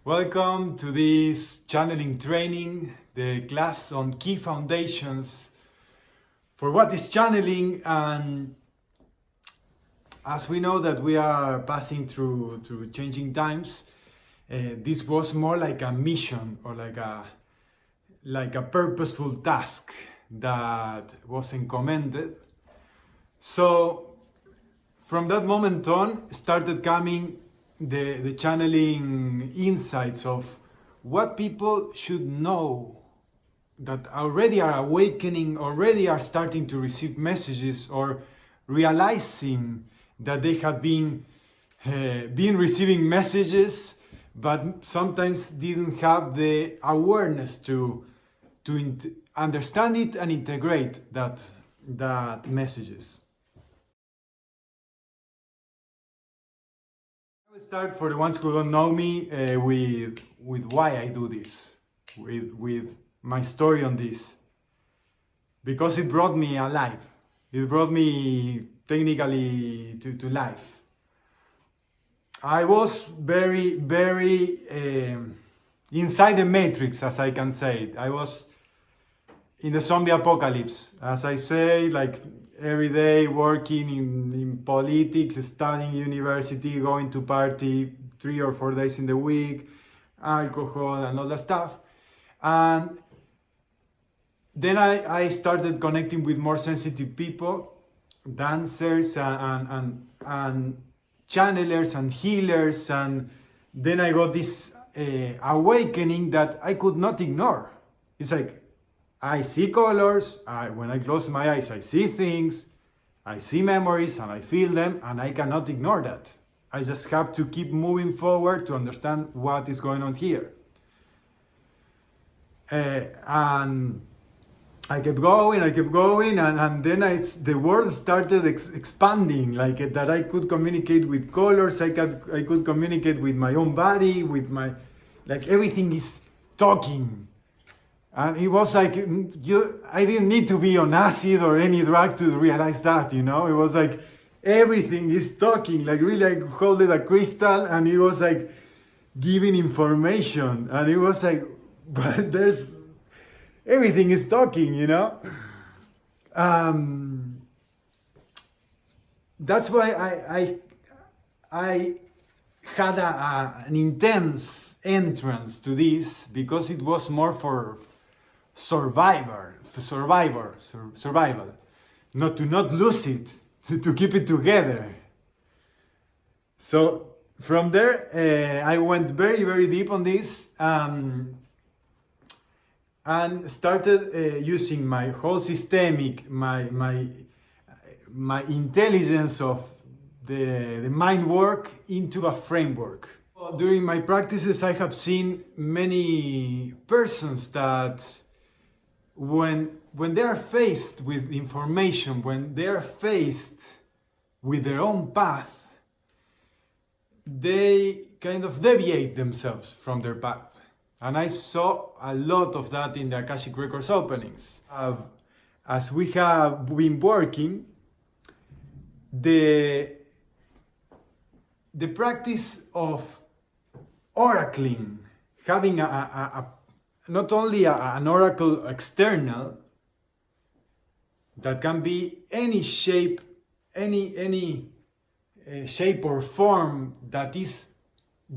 Welcome to this channeling training, the class on key foundations for what is channeling. And as we know that we are passing through changing times, this was more like a mission or like a purposeful task that was encommended. So from that moment on started coming the channeling insights of what people should know that already are awakening, already are starting to receive messages or realizing that they have been receiving messages, but sometimes didn't have the awareness to understand it and integrate that messages. I will start, for the ones who don't know me, with why I do this, with my story on this, because it brought me alive. It brought me technically to life. I was very inside the matrix, as I can say it. I was in the zombie apocalypse, as I say, like every day working in politics, studying university, going to party 3 or 4 days in the week, alcohol and all that stuff. And then I started connecting with more sensitive people, dancers and channelers and healers, and then I got this awakening that I could not ignore. It's like, I see colors, when I close my eyes I see things, I see memories and I feel them, and I cannot ignore that. I just have to keep moving forward to understand what is going on here. And I kept going, and then the world started expanding, like that I could communicate with colors, I could communicate with my own body, with my, like everything is talking. And it was like, I didn't need to be on acid or any drug to realize that, It was like, everything is talking, like really I holded a crystal and it was like giving information. And it was like, but everything is talking, That's why I had an intense entrance to this, because it was more for survival, not to not lose it, to keep it together. So from there, I went very deep on this, and started using my whole systemic, my intelligence of the mind work into a framework. During my practices, I have seen many persons that when they are faced with information, when they are faced with their own path, they kind of deviate themselves from their path. And I saw a lot of that in the Akashic Records openings. As we have been working, the practice of oracling, having not only an oracle external that can be any shape, any shape or form that is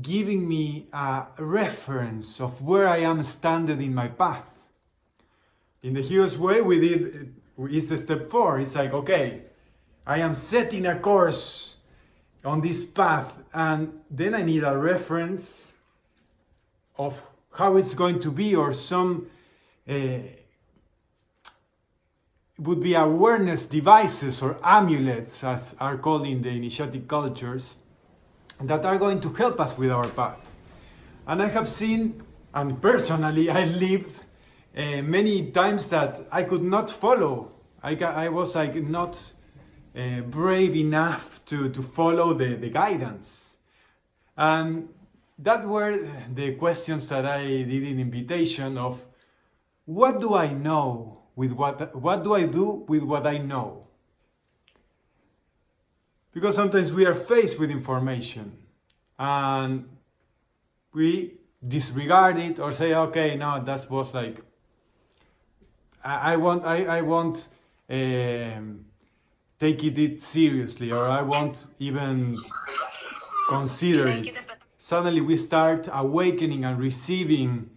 giving me a reference of where I am standing in my path. In the Hero's Way, it's the step 4. It's like, okay, I am setting a course on this path, and then I need a reference of how it's going to be, or some would be awareness devices or amulets, as are called in the initiatic cultures, that are going to help us with our path. And I have seen, and personally I lived many times that I could not follow. I was like not brave enough to follow the guidance. And that were the questions that I did in invitation of, what do I know with what do I do with what I know? Because sometimes we are faced with information and we disregard it or say, okay, no, that was like, I won't take it seriously, or I won't even consider it. Suddenly we start awakening and receiving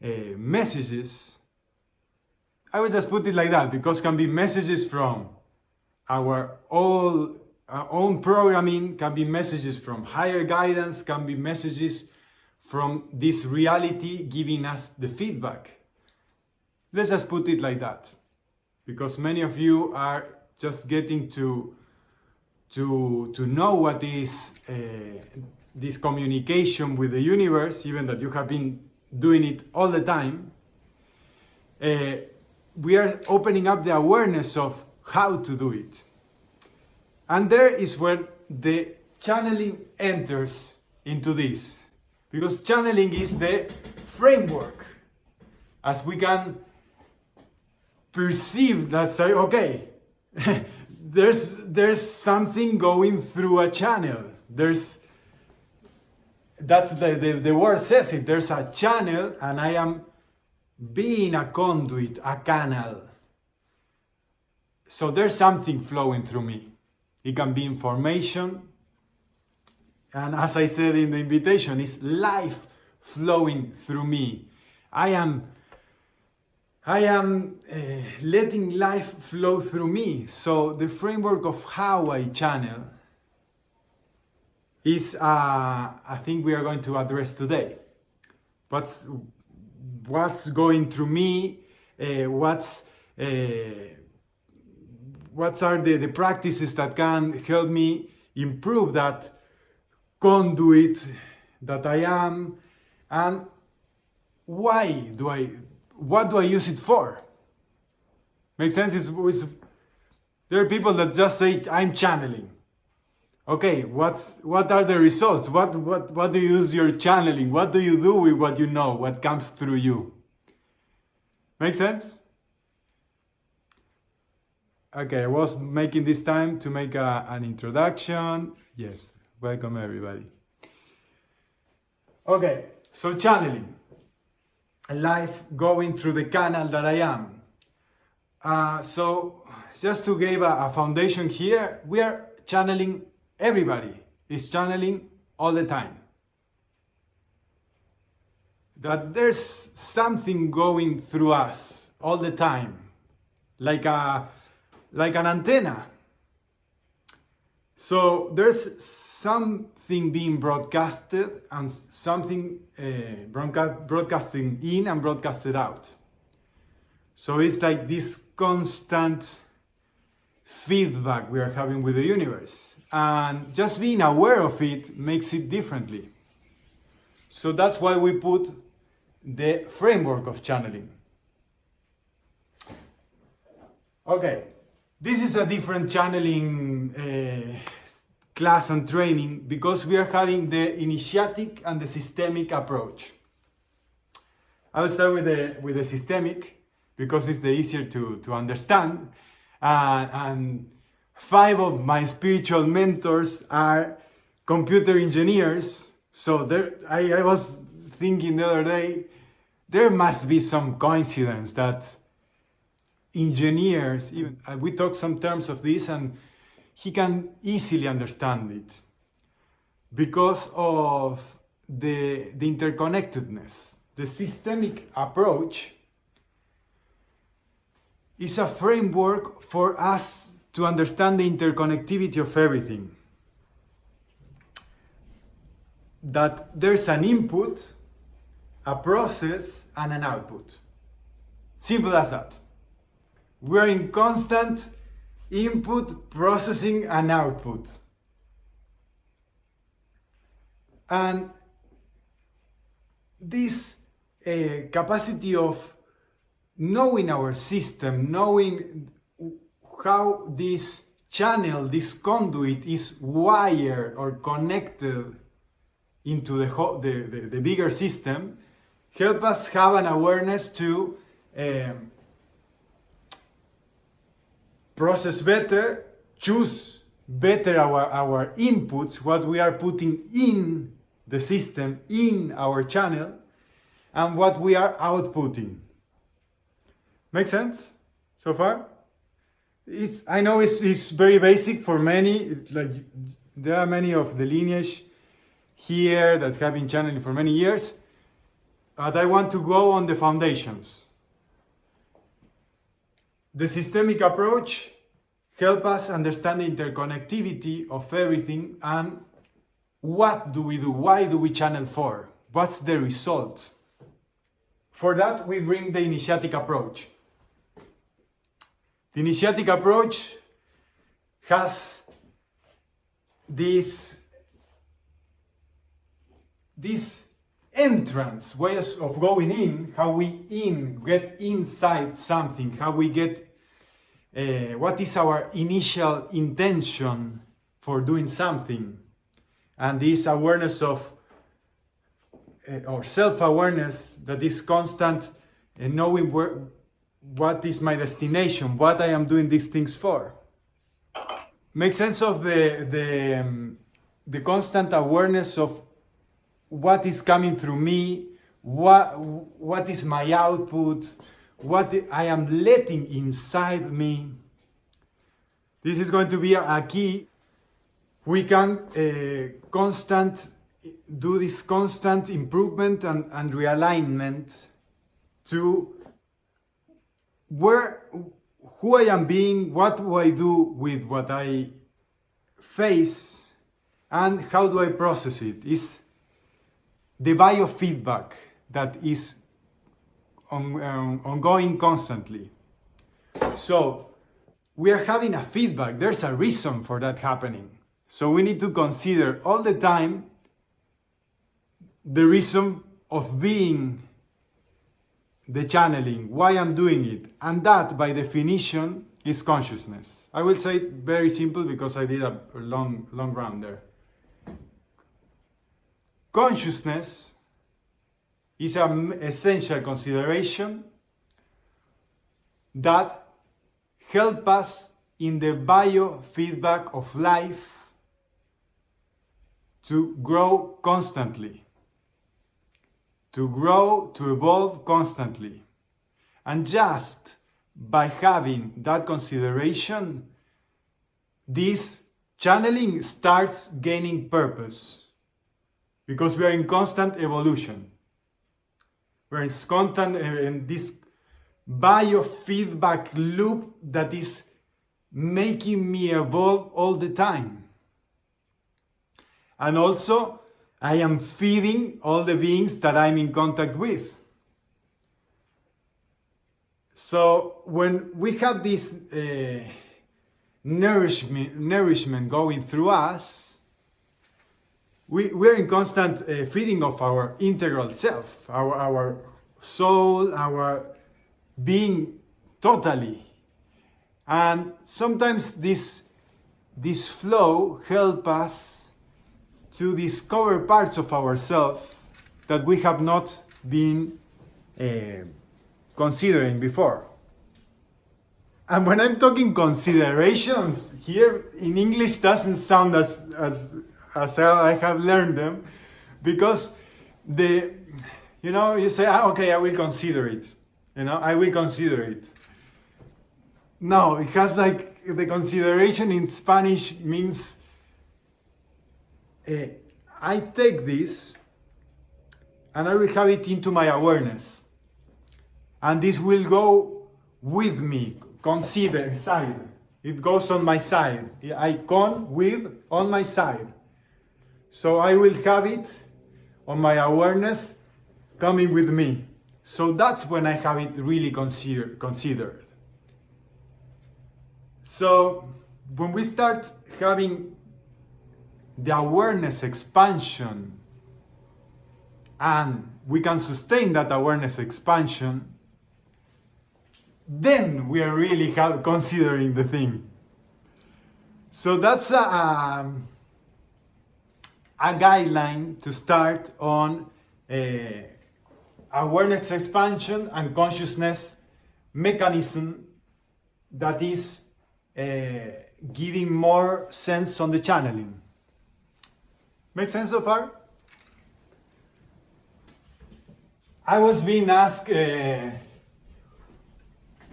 messages. I would just put it like that, because it can be messages from our own programming, can be messages from higher guidance, can be messages from this reality giving us the feedback. Let's just put it like that, because many of you are just getting to know what is this communication with the universe, even that you have been doing it all the time. We are opening up the awareness of how to do it. And there is where the channeling enters into this. Because channeling is the framework. As we can perceive that, say, okay, there's something going through a channel. That's the word says it. There's a channel, and I am being a conduit, a canal. So there's something flowing through me. It can be information, and as I said in the invitation, it's life flowing through me. I am letting life flow through me. So the framework of how I channel is I think we are going to address today. What's going through me? What are the practices that can help me improve that conduit that I am, and what do I use it for? Makes sense? There are people that just say, I'm channeling. Okay, what are the results? What do you use your channeling? What do you do with what you know, what comes through you? Make sense? Okay, I was making this time to make an introduction. Yes, welcome everybody. Okay, so channeling. Life going through the canal that I am. So just to give a foundation here, we are channeling. Everybody is channeling all the time. That there's something going through us all the time, like an antenna. So there's something being broadcasted and something broadcasting in and broadcasted out. So it's like this constant feedback we are having with the universe. And just being aware of it makes it differently. So that's why we put the framework of channeling. Okay, this is a different channeling class and training, because we are having the initiatic and the systemic approach. I will start with the systemic, because it's the easier to understand. And 5 of my spiritual mentors are computer engineers. So I was thinking the other day, there must be some coincidence that engineers, even we talk some terms of this, and he can easily understand it because of the interconnectedness. The systemic approach is a framework for us to understand the interconnectivity of everything. That there's an input, a process, and an output. Simple as that. We're in constant input, processing, and output. And this capacity of knowing our system, knowing how this channel, this conduit is wired or connected into the bigger system, help us have an awareness to process better, choose better our inputs, what we are putting in the system in our channel and what we are outputting. Make sense so far? I know it's very basic for many. Like there are many of the lineage here that have been channeling for many years, but I want to go on the foundations. The systemic approach helps us understand the interconnectivity of everything and what do we do, why do we channel for, what's the result. For that we bring the Initiatic Approach. The Initiatic Approach has this entrance ways of going in, how we get inside something, how we get what is our initial intention for doing something, and this awareness of or self-awareness that is constant and knowing what is my destination, what I am doing these things for. Make sense of the constant awareness of what is coming through me, what is my output, what I am letting inside me. This is going to be a key. We can do this constant improvement and realignment to who I am being, what do I do with what I face, and how do I process it. It's the biofeedback that is ongoing constantly. So we are having a feedback. There's a reason for that happening. So we need to consider all the time the reason of being the channeling, why I'm doing it. And that, by definition, is consciousness. I will say it very simple because I did a long round there. Consciousness is an essential consideration that helps us in the biofeedback of life to grow constantly. To grow, to evolve constantly. And just by having that consideration, this channeling starts gaining purpose. Because we are in constant evolution. We're in this biofeedback loop that is making me evolve all the time. And also, I am feeding all the beings that I'm in contact with. So when we have this nourishment going through us, we're in constant feeding of our integral self, our soul, our being totally. And sometimes this flow helps us to discover parts of ourselves that we have not been considering before. And when I'm talking considerations, here in English doesn't sound as I have learned them, because you say, okay, I will consider it. I will consider it. No, it has like the consideration in Spanish means I take this and I will have it into my awareness. And this will go with me, consider, side. It goes on my side. Icon with on my side. So I will have it on my awareness coming with me. So that's when I have it really considered. So when we start having the awareness expansion, and we can sustain that awareness expansion, then we are really considering the thing. So that's a guideline to start on awareness expansion and consciousness mechanism that is giving more sense on the channeling. Make sense so far? I was being asked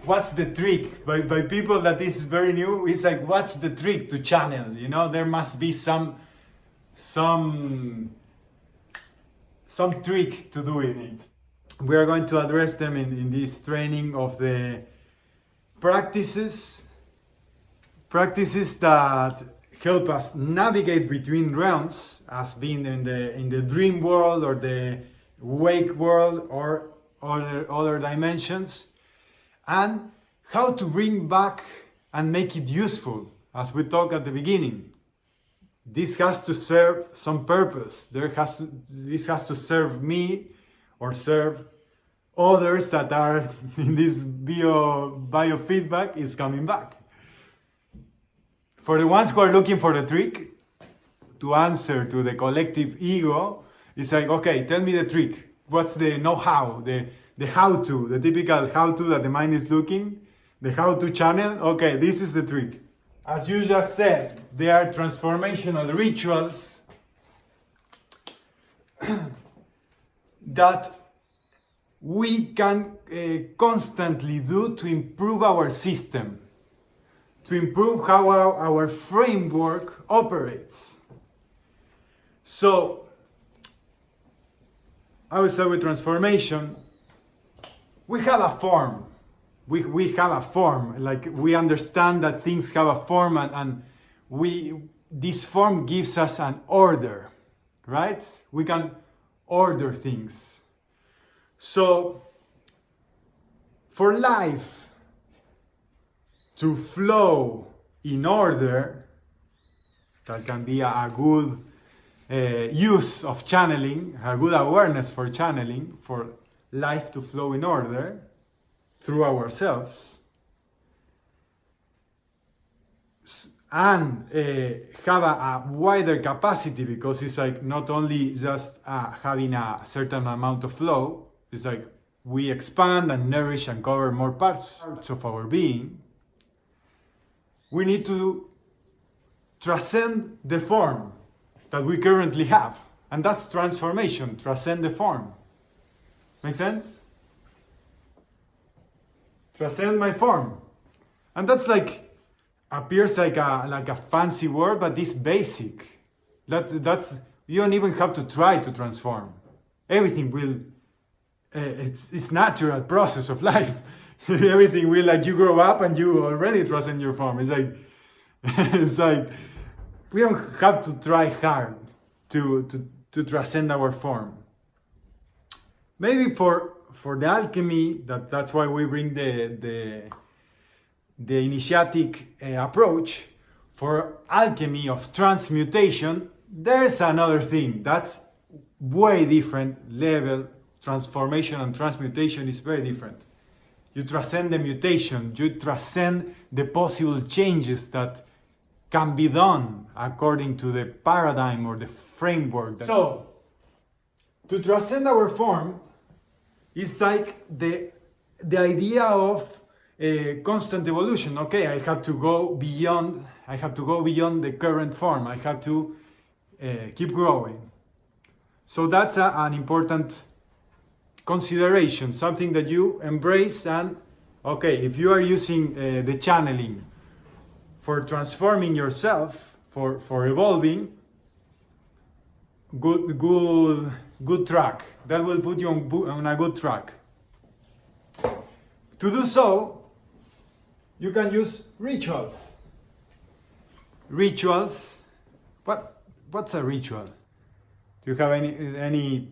what's the trick by people that is very new. It's like, what's the trick to channel? You know, there must be some trick to doing it. We are going to address them in this training of the practices that help us navigate between realms, as being in the dream world or the wake world or other dimensions, and how to bring back and make it useful, as we talked at the beginning. This has to serve some purpose. This has to serve me or serve others that are in this biofeedback is coming back. For the ones who are looking for the trick to answer to the collective ego, it's like, okay, tell me the trick. What's the know-how, the how-to, the typical how-to that the mind is looking, the how-to channel? Okay, this is the trick. As you just said, there are transformational rituals that we can constantly do to improve our system, to improve how our framework operates. So, I will start with transformation. We have a form. We have a form, like we understand that things have a form, and this form gives us an order, right? We can order things. So, for life to flow in order, that can be a good use of channeling, a good awareness for channeling, for life to flow in order through ourselves, and have a wider capacity, because it's like not only just having a certain amount of flow, it's like we expand and nourish and cover more parts of our being. We need to transcend the form that we currently have, and that's transformation, transcend the form. Make sense? Transcend my form. And that's like, appears like a fancy word, but it's basic. That's you don't even have to try to transform. Everything will, it's natural process of life. Everything will, like, you grow up and you already transcend your form. It's like, it's like, we don't have to try hard to transcend our form. Maybe for the alchemy, that's why we bring the initiatic approach. For alchemy of transmutation, there's another thing that's way different level. Transformation and transmutation is very different. You transcend the mutation, you transcend the possible changes that can be done according to the paradigm or the framework. So, to transcend our form, it's like the idea of constant evolution. Okay, I have to go beyond the current form. I have to keep growing. So that's an important consideration, something that you embrace. And okay, if you are using the channeling for transforming yourself, for evolving, good track. That will put you on a good track. To do so, you can use rituals. Rituals. What's a ritual? Do you have any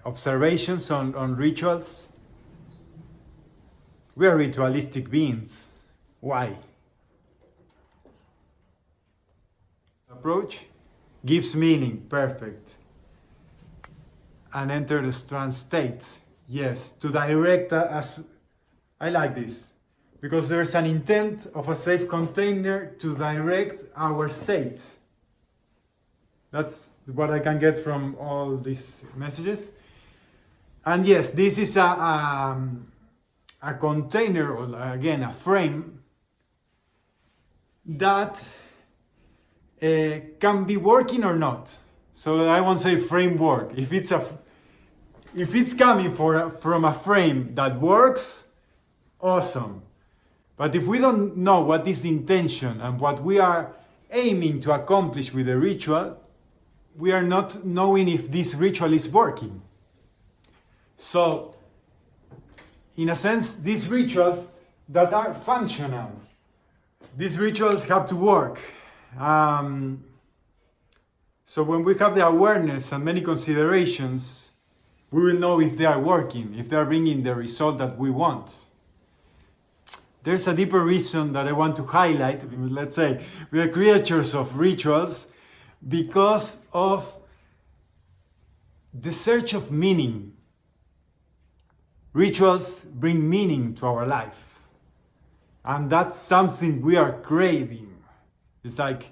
observations on rituals? We are ritualistic beings. Why? Approach gives meaning, perfect. And enter the trance state. Yes, to direct us. I like this, because there's an intent of a safe container to direct our state. That's what I can get from all these messages. And yes, this is a container, or again, a frame that can be working or not. So I won't say framework. If it's if it's coming from a frame that works, awesome. But if we don't know what is the intention and what we are aiming to accomplish with the ritual, we are not knowing if this ritual is working. So, in a sense, these rituals that are functional, these rituals have to work. So when we have the awareness and many considerations, we will know if they are working, if they are bringing the result that we want. There's a deeper reason that I want to highlight. Let's say we are creatures of rituals because of the search of meaning. Rituals bring meaning to our life. And that's something we are craving. It's like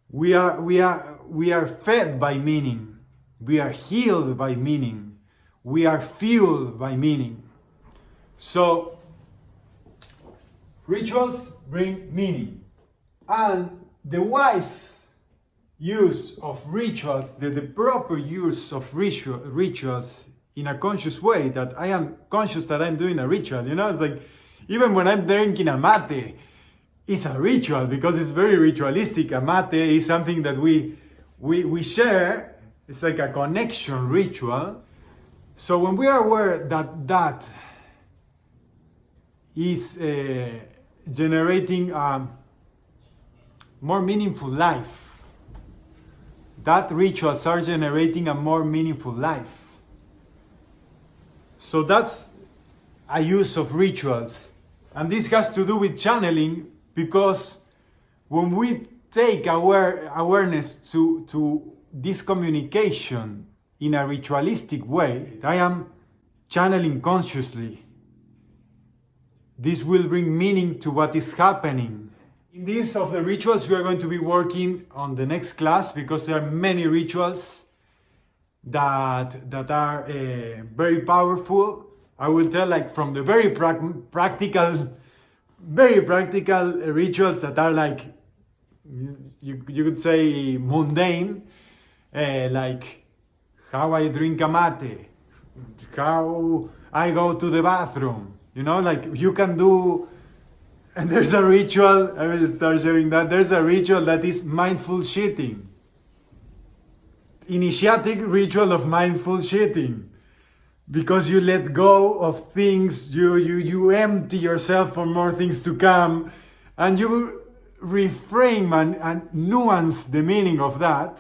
we are fed by meaning. We are healed by meaning. We are fueled by meaning. So rituals bring meaning. And the wise use of rituals, the proper use of rituals in a conscious way, that I am conscious that I'm doing a ritual, it's like, even when I'm drinking a mate, it's a ritual because it's very ritualistic. A mate is something that we share. It's like a connection ritual. So when we are aware that is generating a more meaningful life, that rituals are generating a more meaningful life. So that's a use of rituals. And this has to do with channeling, because when we take awareness to this communication in a ritualistic way, I am channeling consciously. This will bring meaning to what is happening. In this of the rituals, we are going to be working on the next class, because there are many rituals that are very powerful. I will tell, like, from the very practical rituals that are like, you could say, mundane, like how I drink a mate, how I go to the bathroom, like you can do. And there's a ritual, I will start sharing that. There's a ritual that is mindful shitting. Initiatic ritual of mindful shitting. Because you let go of things, you empty yourself for more things to come, and you reframe and nuance the meaning of that.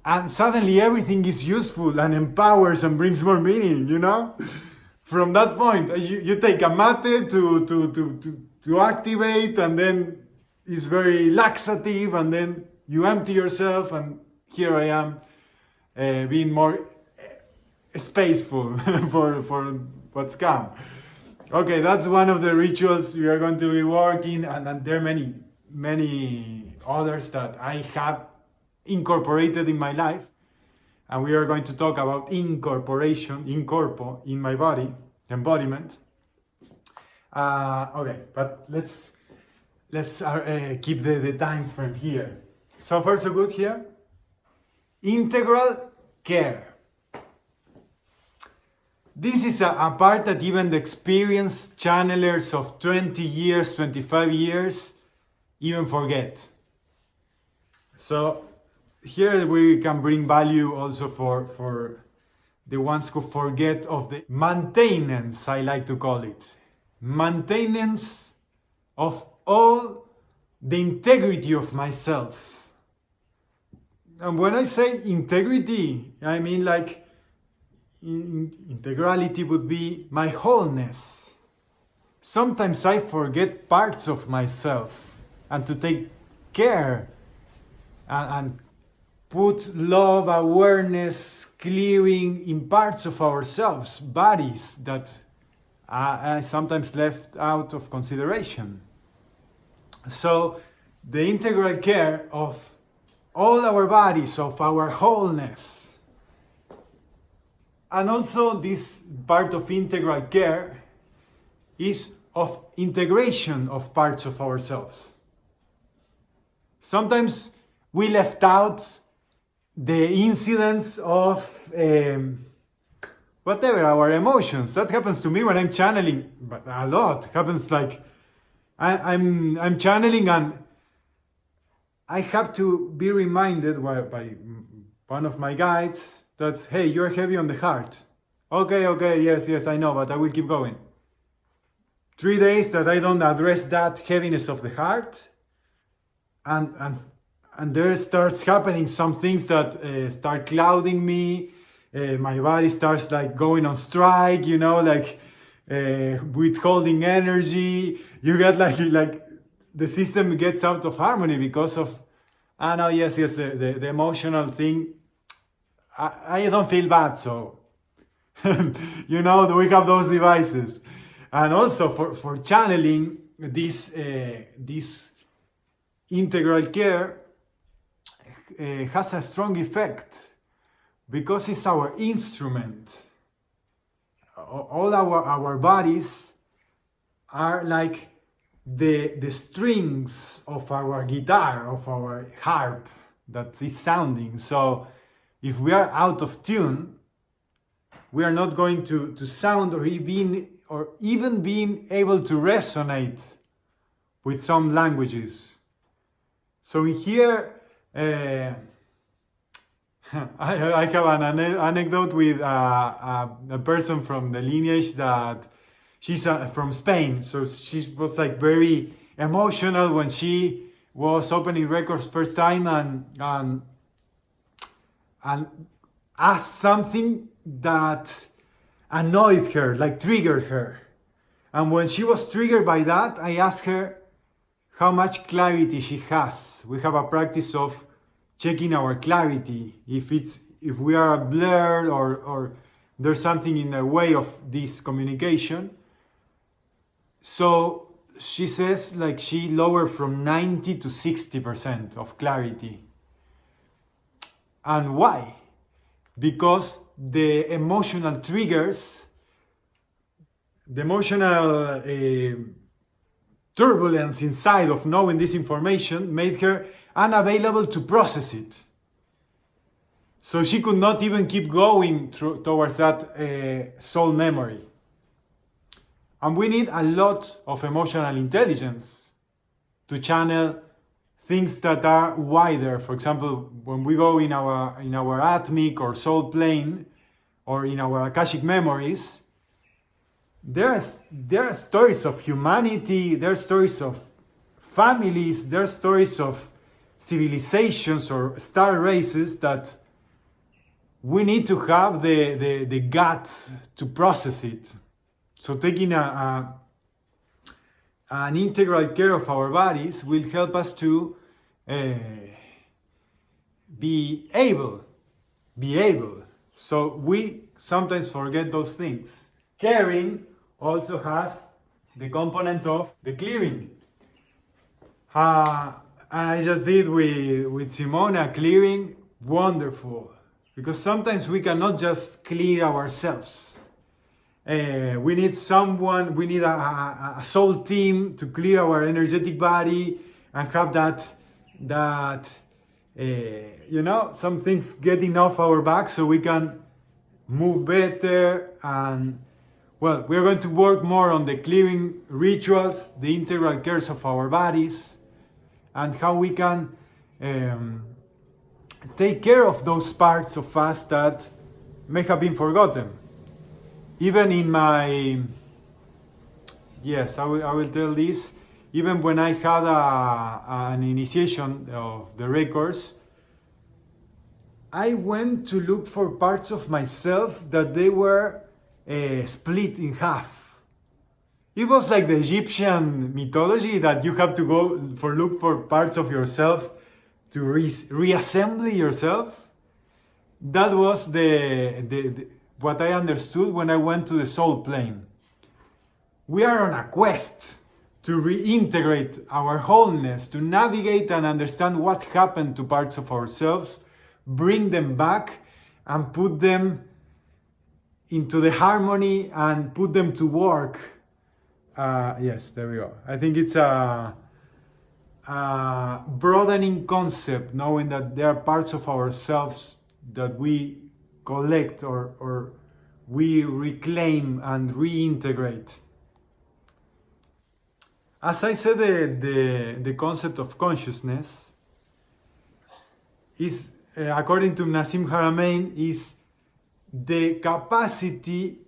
And suddenly everything is useful and empowers and brings more meaning, From that point, you take a mate to activate, and then it's very laxative, and then you empty yourself, and here I am being more spaceful for what's come. Okay, that's one of the rituals we are going to be working, and there are many others that I have incorporated in my life. And we are going to talk about incorporation, in my body, embodiment. Okay, but let's keep the time frame here. So far so good here. Integral care. This is a part that even the experienced channelers of 20 years, 25 years even forget. So here we can bring value also for the ones who forget of the maintenance, I like to call it. Maintenance of all the integrity of myself. And when I say integrity, I mean like integrality would be my wholeness. Sometimes I forget parts of myself, and to take care and put love, awareness, clearing in parts of ourselves, bodies that are sometimes left out of consideration. So the integral care of all our bodies, of our wholeness. And also this part of integral care is of integration of parts of ourselves. Sometimes we left out the incidence of whatever, our emotions. That happens to me when I'm channeling, but a lot. It happens like I'm channeling and I have to be reminded by one of my guides that, hey, you're heavy on the heart. Okay, yes, I know, but I will keep going. 3 days that I don't address that heaviness of the heart, and there starts happening some things that start clouding me. My body starts like going on strike, like withholding energy. You get like the system gets out of harmony because of, the emotional thing. I don't feel bad, so we have those devices. And also for channeling this integral care has a strong effect because it's our instrument. All our bodies are like the strings of our guitar, of our harp that is sounding. So if we are out of tune, we are not going to sound or even being able to resonate with some languages. So here, I have an anecdote with a person from the lineage that she's from Spain. So she was like very emotional when she was opening records first time and asked something that annoyed her, like triggered her. And when she was triggered by that, I asked her how much clarity she has. We have a practice of checking our clarity, if we are blurred or there's something in the way of this communication. So she says like she lowered from 90 to 60% of clarity. And why? Because the emotional triggers, the emotional turbulence inside of knowing this information made her unavailable to process it. So she could not even keep going towards that soul memory. And we need a lot of emotional intelligence to channel things that are wider. For example, when we go in our atmic or soul plane, or in our Akashic memories, there are stories of humanity, there are stories of families, there are stories of civilizations or star races that we need to have the guts to process it. So taking an integral care of our bodies will help us to be able. So we sometimes forget those things. Caring also has the component of the clearing. I just did with Simona clearing, wonderful. Because sometimes we cannot just clear ourselves. We need someone, we need a soul team to clear our energetic body and have that some things getting off our back so we can move better. And well, we're going to work more on the clearing rituals, the integral cares of our bodies, and how we can take care of those parts of us that may have been forgotten. Even in my, yes, I will tell this, even when I had an initiation of the records, I went to look for parts of myself that they were split in half. It was like the Egyptian mythology that you have to look for parts of yourself to reassemble yourself. That was what I understood when I went to the soul plane. We are on a quest to reintegrate our wholeness, to navigate and understand what happened to parts of ourselves, bring them back and put them into the harmony and put them to work. Yes, there we go. I think it's a broadening concept, knowing that there are parts of ourselves that we collect or we reclaim and reintegrate. As I said, the concept of consciousness is, according to Nassim Haramein, is the capacity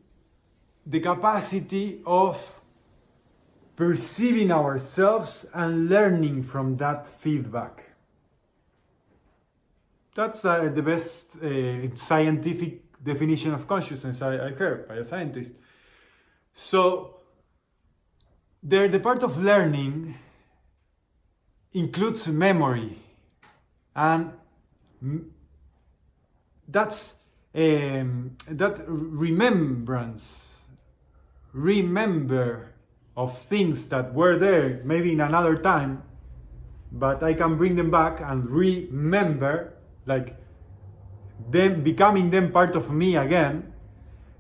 of perceiving ourselves and learning from that feedback. That's the best scientific definition of consciousness I heard by a scientist. So, the part of learning includes memory, and that's that remember of things that were there maybe in another time, but I can bring them back and remember, like them becoming them part of me again.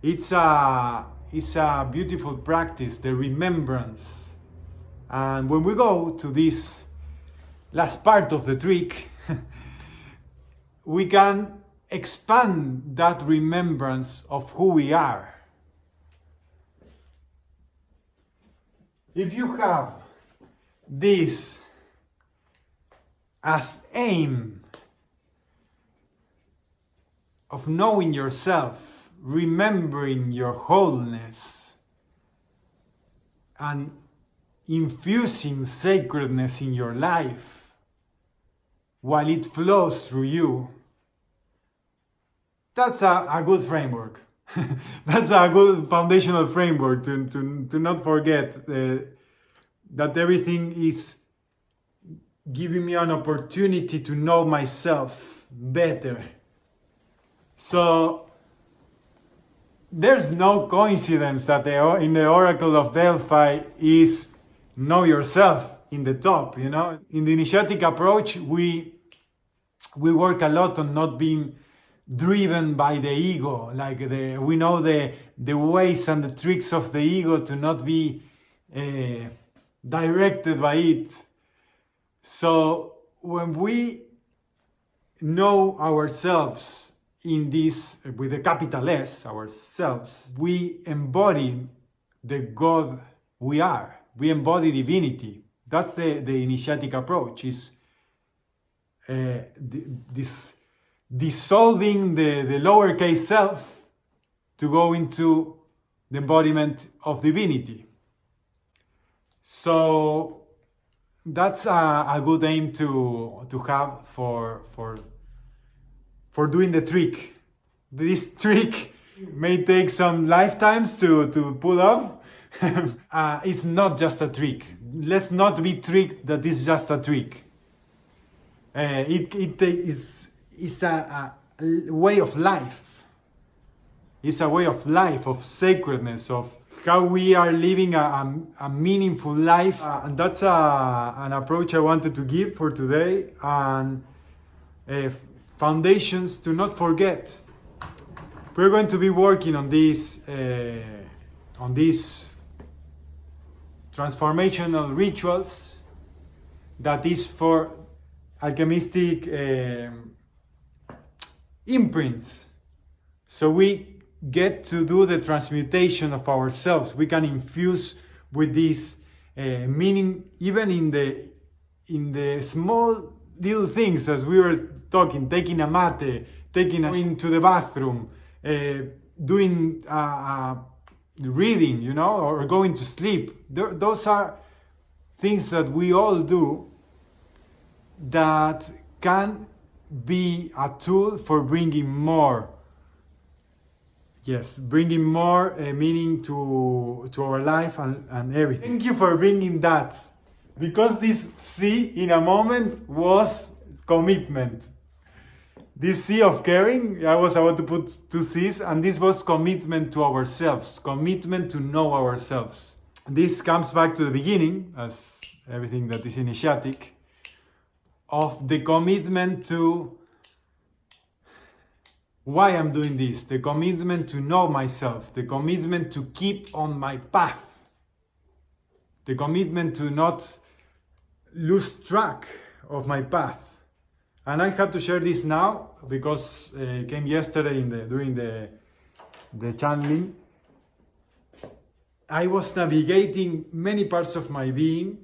It's a beautiful practice, the remembrance. And when we go to this last part of the trick, we can expand that remembrance of who we are. If you have this as aim of knowing yourself, remembering your wholeness, and infusing sacredness in your life while it flows through you, that's a good framework. That's a good foundational framework to not forget that everything is giving me an opportunity to know myself better. So there's no coincidence that in the Oracle of Delphi is know yourself in the top, you know. In the Initiatic Approach, we work a lot on not being driven by the ego, like we know the ways and the tricks of the ego to not be directed by it. So when we know ourselves in this, with a capital S, ourselves, we embody the God we are. We embody divinity. That's the Initiatic Approach, is this dissolving the lowercase self to go into the embodiment of divinity. So that's a good aim to have for doing the trick. This trick may take some lifetimes to pull off. It's not just a trick. Let's not be tricked that it's just a trick. It's a way of life. It's a way of life, of sacredness, of how we are living a meaningful life. And that's an approach I wanted to give for today. And foundations to not forget. We're going to be working on these transformational rituals that is for alchemistic imprints. So we get to do the transmutation of ourselves. We can infuse with this meaning even in the small little things, as we were talking, taking a mate, going to the bathroom, doing reading, you know, or going to sleep. Those are things that we all do that can be a tool for bringing more meaning to our life and everything. Thank you for bringing that, because this C in a moment was commitment. This C of caring, I was about to put two C's, and this was commitment to ourselves, commitment to know ourselves. This comes back to the beginning, as everything that is initiatic, of the commitment to why I'm doing this, the commitment to know myself, the commitment to keep on my path, the commitment to not lose track of my path. And I have to share this now because it came yesterday during the channeling. I was navigating many parts of my being,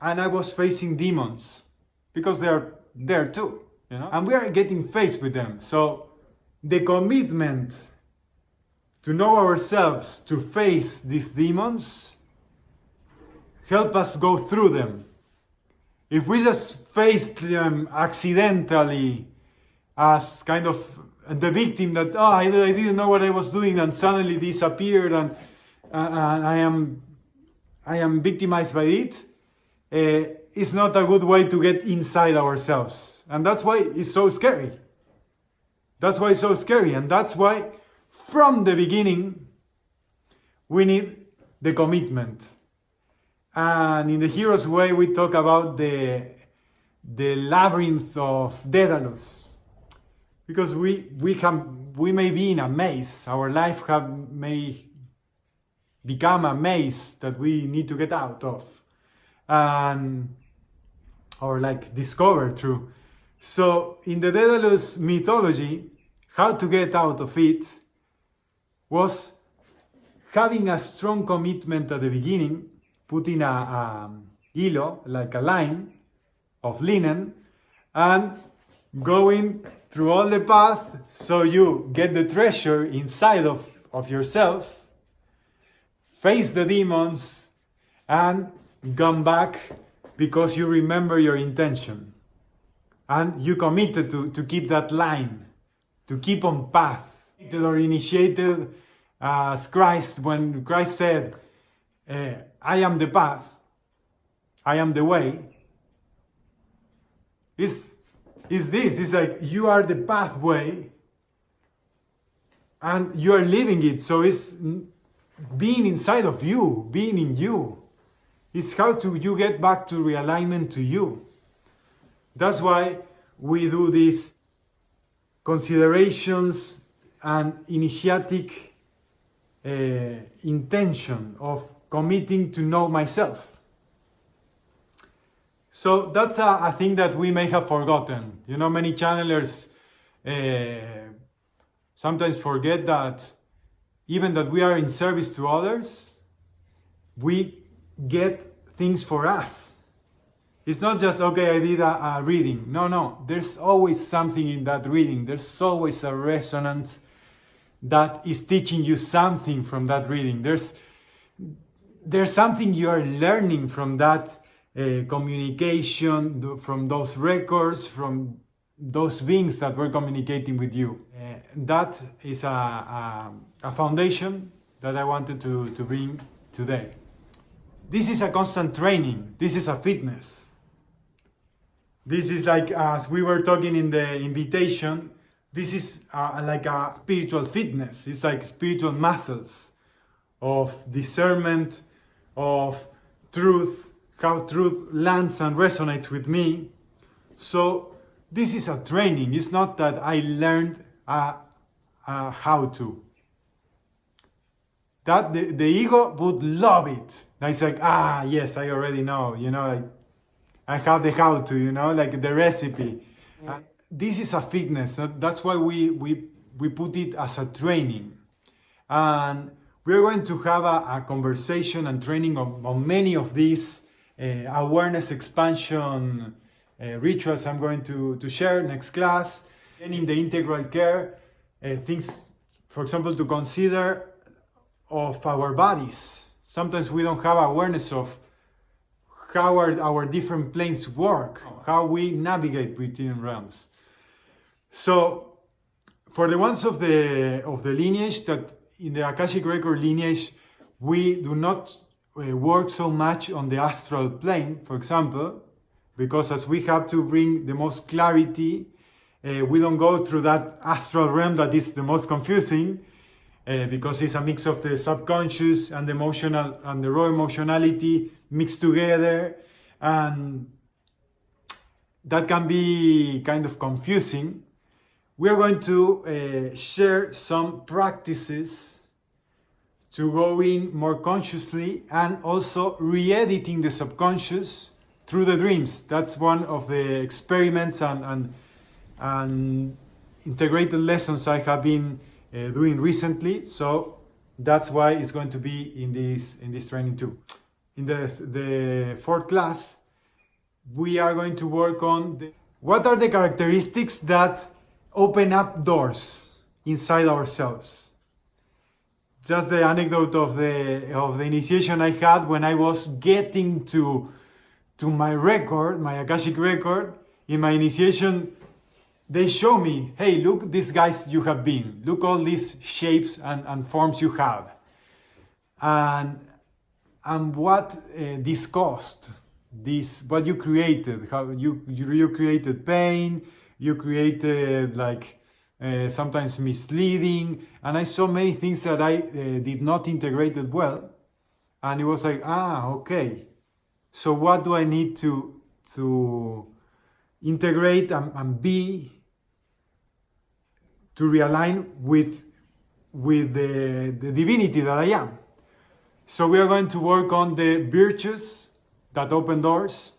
and I was facing demons because they are there too, and we are getting faced with them. So the commitment to know ourselves, to face these demons, help us go through them. If we just faced them accidentally as kind of the victim that, I didn't know what I was doing and suddenly disappeared and I am victimized by it, it's not a good way to get inside ourselves. And that's why it's so scary. And that's why from the beginning we need the commitment. And in the Hero's Way we talk about the labyrinth of Daedalus. Because we may be in a maze. Our life may become a maze that we need to get out of. Or discover through. So in the Daedalus mythology, how to get out of it was having a strong commitment at the beginning, putting a hilo, like a line of linen, and going through all the path so you get the treasure inside of yourself, face the demons, and come back because you remember your intention. And you committed to keep that line, to keep on path. Or initiated as Christ, when Christ said, I am the path, I am the way. It's like you are the pathway and you are living it. So it's being inside of you, being in you. It's how you get back to realignment to you. That's why we do these considerations and initiatic intention of committing to know myself. So that's a thing that we may have forgotten. Many channelers sometimes forget that even that we are in service to others, we get things for us. It's not just, okay, I did a reading. No. There's always something in that reading. There's always a resonance that is teaching you something from that reading. There's something you are learning from that communication, from those records, from those beings that were communicating with you. That is a foundation that I wanted to bring today. This is a constant training. This is a fitness. This is like, as we were talking in the invitation, this is like a spiritual fitness. It's like spiritual muscles of discernment, of truth, how truth lands and resonates with me. So this is a training. It's not that I learned how to. That the ego would love it. It's like, yes, I already know, I have the how to, like the recipe. Yeah. This is a fitness. That's why we put it as a training. And we're going to have a conversation and training on many of these awareness expansion rituals I'm going to share next class. And in the integral care, things, for example, to consider of our bodies. Sometimes we don't have awareness of how our different planes work, how we navigate between realms. So, for the ones of the lineage, that in the Akashic record lineage, we do not work so much on the astral plane, for example, because as we have to bring the most clarity, we don't go through that astral realm that is the most confusing, because it's a mix of the subconscious and the emotional and the raw emotionality mixed together, and that can be kind of confusing. We are going to share some practices to go in more consciously and also re-editing the subconscious through the dreams. That's one of the experiments and integrated lessons I have been doing recently. So that's why it's going to be in this training too. In the fourth class, we are going to work on what are the characteristics that open up doors inside ourselves. Just the anecdote of the initiation I had when I was getting to my record, my Akashic record. In my initiation, they show me, hey, look, these guys you have been. Look all these shapes and forms you have. And what this cost, what you created, how you created pain, you created sometimes misleading, and I saw many things that I did not integrate it well, and it was like, okay, so what do I need to integrate and be to realign with the divinity that I am? So we are going to work on the virtues that open doors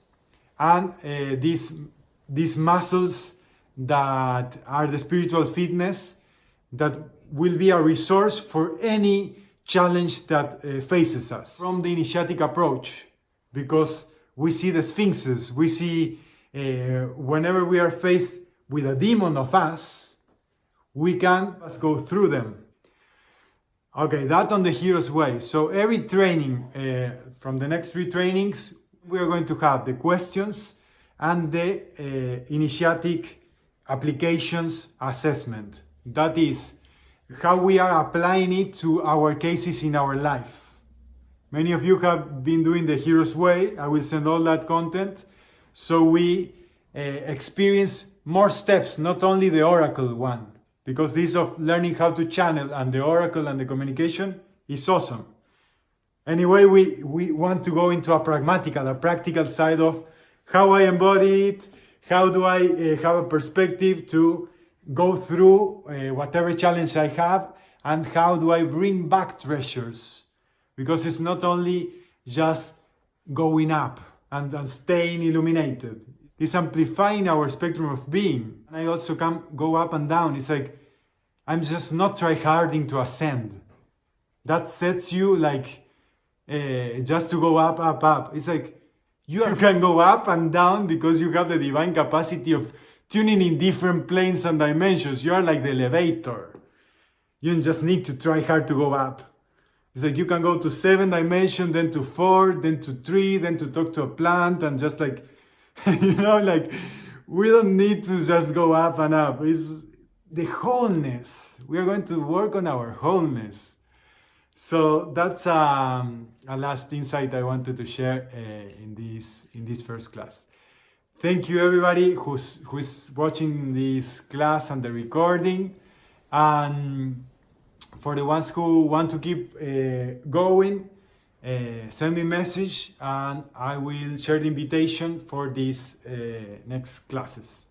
and these muscles that are the spiritual fitness that will be a resource for any challenge that faces us. From the Initiatic Approach, because we see the sphinxes, we see whenever we are faced with a demon of us, we can go through them. Okay, that on the hero's way. So every training, from the next 3 trainings, we are going to have the questions and the initiatic applications assessment. That is how we are applying it to our cases in our life. Many of you have been doing the hero's way. I will send all that content. So we experience more steps, not only the oracle one. Because this of learning how to channel and the oracle and the communication is awesome. Anyway, we want to go into a practical side of how I embody it, how do I have a perspective to go through whatever challenge I have, and how do I bring back treasures. Because it's not only just going up and staying illuminated. It's amplifying our spectrum of being. And I also can go up and down. It's like, I'm just not tryharding to ascend. That sets you just to go up. It's like, you can go up and down because you have the divine capacity of tuning in different planes and dimensions. You are like the elevator. You just need to try hard to go up. It's like you can go to 7 dimensions, then to 4, then to 3, then to talk to a plant and just we don't need to just go up and up. It's the wholeness. We are going to work on our wholeness. So that's a last insight I wanted to share in this first class. Thank you everybody who's watching this class and the recording. And for the ones who want to keep going, send me a message and I will share the invitation for these next classes.